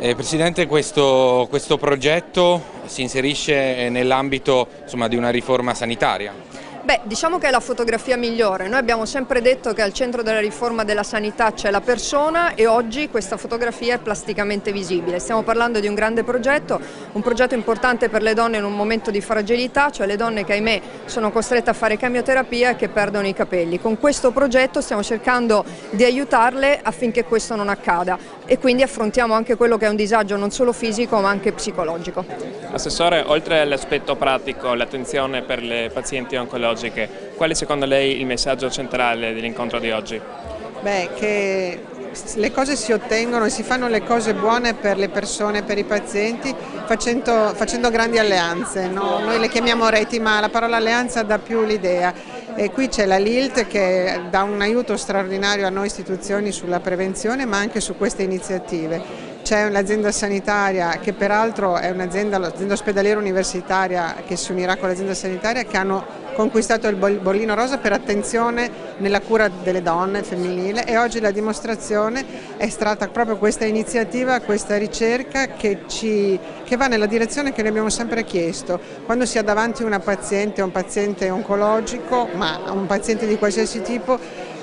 Presidente, questo progetto si inserisce nell'ambito di una riforma sanitaria. Diciamo che è la fotografia migliore. Noi abbiamo sempre detto che al centro della riforma della sanità c'è la persona e oggi questa fotografia è plasticamente visibile. Stiamo parlando di un grande progetto, un progetto importante per le donne in un momento di fragilità, cioè le donne che ahimè sono costrette a fare chemioterapia e che perdono i capelli. Con questo progetto stiamo cercando di aiutarle affinché questo non accada e quindi affrontiamo anche quello che è un disagio non solo fisico ma anche psicologico. Assessore, oltre all'aspetto pratico, l'attenzione per le pazienti oncologiche, qual è secondo lei il messaggio centrale dell'incontro di oggi? Che le cose si ottengono e si fanno le cose buone per le persone, per i pazienti, facendo grandi alleanze, no? Noi le chiamiamo reti, ma la parola alleanza dà più l'idea. E qui c'è la LILT che dà un aiuto straordinario a noi istituzioni sulla prevenzione, ma anche su queste iniziative. C'è un'azienda sanitaria che peraltro è l'azienda ospedaliera universitaria che si unirà con l'azienda sanitaria, che hanno conquistato il bollino rosa per attenzione nella cura delle donne femminile, e oggi la dimostrazione è stata proprio questa iniziativa, questa ricerca che va nella direzione che ne abbiamo sempre chiesto. Quando si ha davanti una paziente, un paziente oncologico, ma un paziente di qualsiasi tipo,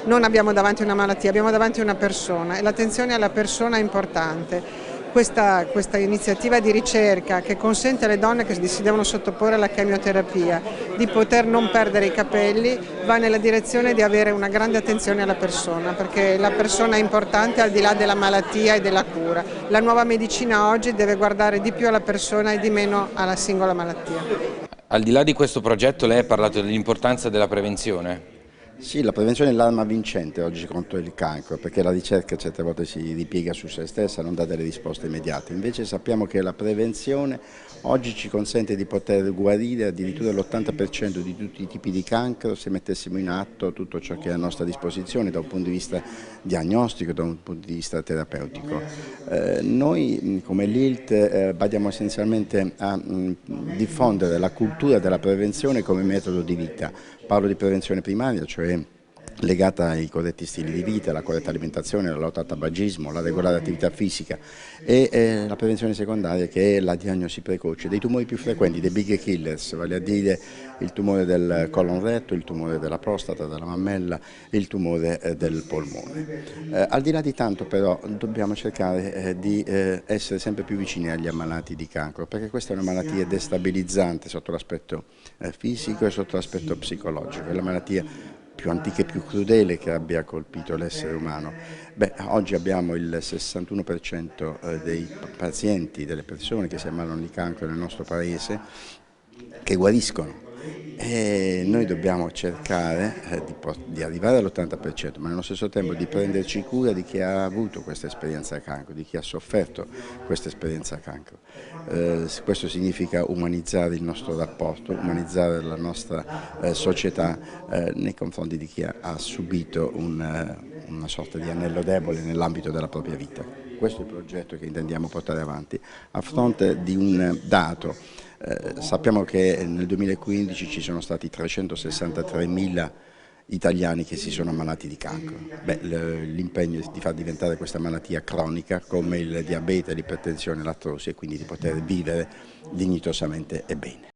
non abbiamo davanti una malattia, abbiamo davanti una persona e l'attenzione alla persona è importante. Questa iniziativa di ricerca che consente alle donne che si devono sottoporre alla chemioterapia di poter non perdere i capelli va nella direzione di avere una grande attenzione alla persona, perché la persona è importante al di là della malattia e della cura. La nuova medicina oggi deve guardare di più alla persona e di meno alla singola malattia. Al di là di questo progetto, lei ha parlato dell'importanza della prevenzione. Sì, la prevenzione è l'arma vincente oggi contro il cancro, perché la ricerca certe volte si ripiega su se stessa, non dà delle risposte immediate. Invece sappiamo che la prevenzione oggi ci consente di poter guarire addirittura l'80% di tutti i tipi di cancro se mettessimo in atto tutto ciò che è a nostra disposizione da un punto di vista diagnostico, da un punto di vista terapeutico. Noi come LILT badiamo essenzialmente a diffondere la cultura della prevenzione come metodo di vita. Parlo di prevenzione primaria, cioè legata ai corretti stili di vita, alla corretta alimentazione, la lotta al tabagismo, la regolare attività fisica, e la prevenzione secondaria, che è la diagnosi precoce dei tumori più frequenti, dei big killers, vale a dire il tumore del colon retto, il tumore della prostata, della mammella e il tumore del polmone. Al di là di tanto però dobbiamo cercare di essere sempre più vicini agli ammalati di cancro, perché questa è una malattia destabilizzante sotto l'aspetto fisico e sotto l'aspetto psicologico, è la malattia più antica e più crudele che abbia colpito l'essere umano. Oggi abbiamo il 61% dei pazienti, delle persone che si ammalano di cancro nel nostro paese, che guariscono. E noi dobbiamo cercare di arrivare all'80%, ma nello stesso tempo di prenderci cura di chi ha avuto questa esperienza a cancro, di chi ha sofferto questa esperienza a cancro. Questo significa umanizzare il nostro rapporto, umanizzare la nostra società nei confronti di chi ha subito una sorta di anello debole nell'ambito della propria vita. Questo è il progetto che intendiamo portare avanti a fronte di un dato. Sappiamo che nel 2015 ci sono stati 363.000 italiani che si sono ammalati di cancro. L'impegno è di far diventare questa malattia cronica come il diabete, l'ipertensione, l'artrosi, e quindi di poter vivere dignitosamente e bene.